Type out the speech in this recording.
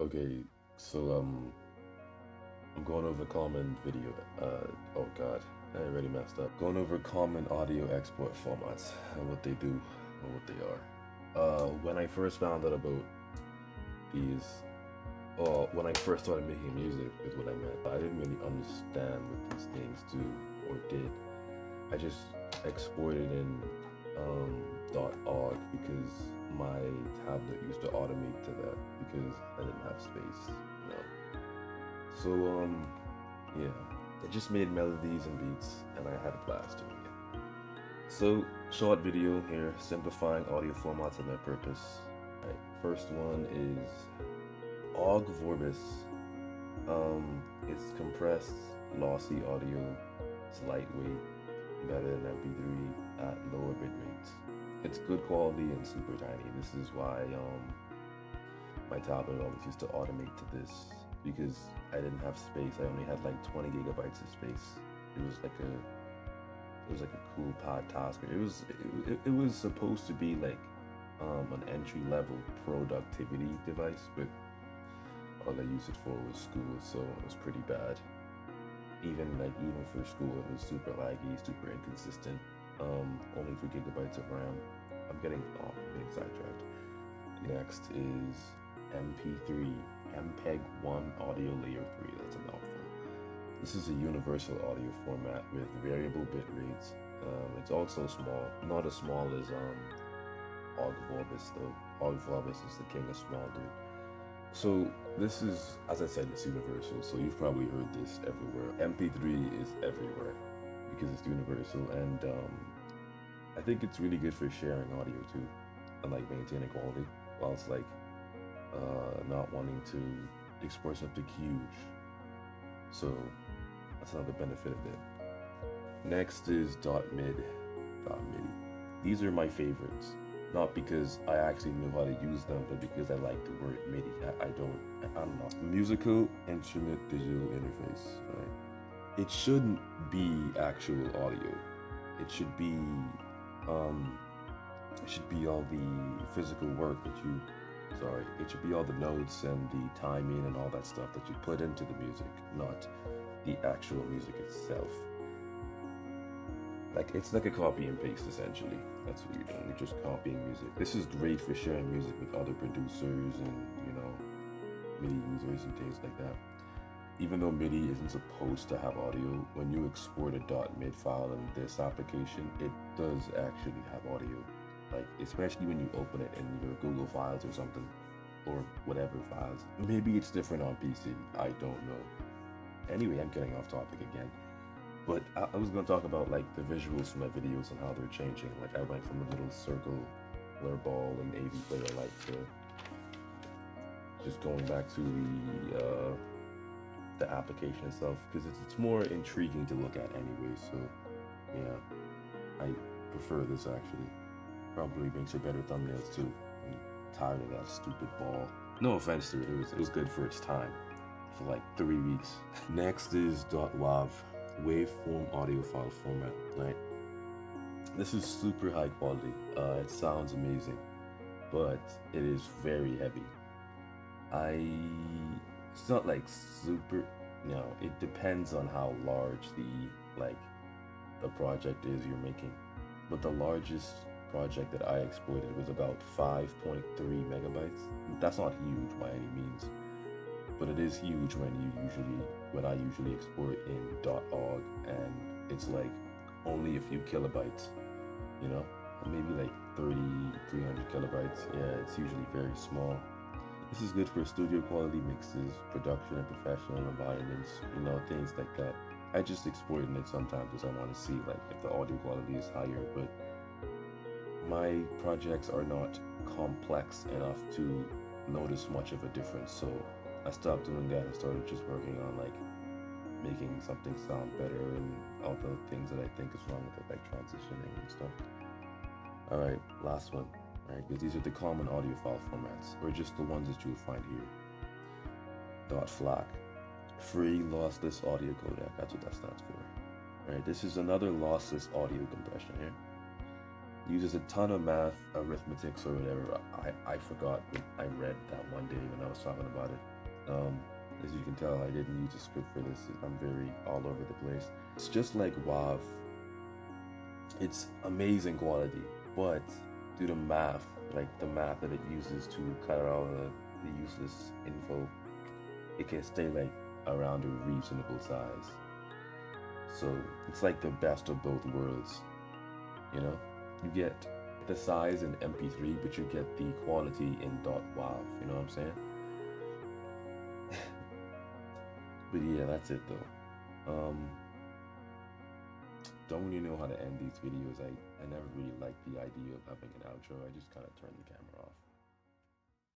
Okay, so I'm going over common video. Oh God, I already messed up. Going over common audio export formats and what they do and what they are. When I first found out about these, or when I first started making music, is what I meant. I didn't really understand what these things do or did. I just exported in .org because my tablet used to automate to that because I didn't have space, you know. So yeah, I just made melodies and beats, and I had a blast doing it. So short video here, simplifying audio formats and their purpose. Right, first one is Ogg Vorbis. It's compressed, lossy audio. It's lightweight, better than MP3 at lower bit rates. It's good quality and super tiny. This is why my tablet always used to automate to this because I didn't have space. I only had like 20 gigabytes of space. It was like a cool pod tasker. It was supposed to be like an entry level productivity device, but all I used it for was school, so it was pretty bad. Even for school, it was super laggy, super inconsistent. Only 2 gigabytes of RAM. I'm getting sidetracked. Next is MP3, MPEG-1 Audio Layer 3. That's a mouthful. This is a universal audio format with variable bit rates. It's also small, not as small as Ogg Vorbis though. Ogg Vorbis is the king of small, dude. So this is, as I said, it's universal. So you've probably heard this everywhere. MP3 is everywhere because it's universal, and I think it's really good for sharing audio too, and like maintaining quality, whilst like not wanting to export something huge. So that's another benefit of it. Next is .mid, .midi. These are my favorites. Not because I actually know how to use them, but because I like the word MIDI. I'm not. Musical Instrument Digital Interface, right? It shouldn't be actual audio. It should be, um, it should be all the physical work that you, sorry, it should be all the notes and the timing and all that stuff that you put into the music, not the actual music itself. Like, it's like a copy and paste essentially. That's what you're doing. You're just copying music. This is great for sharing music with other producers and, you know, MIDI users and things like that. Even though MIDI isn't supposed to have audio, when you export a .mid file in this application, it does actually have audio. Like, especially when you open it in your Google Files or something, or whatever files. Maybe it's different on PC. I don't know. Anyway, I'm getting off topic again. But I was going to talk about like the visuals from my videos and how they're changing. Like I went from a little circle, blur ball, and AV player light to just going back to the application itself because it's more intriguing to look at anyway. So yeah, I prefer this actually. Probably makes for better thumbnails too. I'm tired of that stupid ball. No offense to it, it was good for its time for like 3 weeks. Next is .wav, waveform audio file format, right? This is super high quality. It sounds amazing, but it is very heavy. I it's not like super, it depends on how large the project is you're making. But the largest project that I exported was about 5.3 megabytes. That's not huge by any means, but it is huge when I usually export in .org, and it's like only a few kilobytes, you know, maybe like 30, 300 kilobytes. Yeah, it's usually very small. This is good for studio quality mixes, production and professional environments, things like that. I just export in it sometimes because I want to see like if the audio quality is higher, but my projects are not complex enough to notice much of a difference. So I stopped doing that and started just working on like making something sound better and all the things that I think is wrong with it, like transitioning and stuff. Alright, last one. Alright, because these are the common audio file formats, or just the ones that you'll find here. .FLAC, free lossless audio codec, that's what that stands for. Right, this is another lossless audio compression here. Uses a ton of math, arithmetics, or whatever. I forgot what I read that one day when I was talking about it. As you can tell, I didn't use a script for this. I'm very all over the place. It's just like WAV. It's amazing quality, but due to math, like the math that it uses to cut out all the useless info, it can stay like around a reasonable size. So it's like the best of both worlds, you know? You get the size in MP3, but you get the quality in .wav, you know what I'm saying? But yeah, that's it though. Don't really know how to end these videos. I never really liked the idea of having an outro. I just kind of turned the camera off.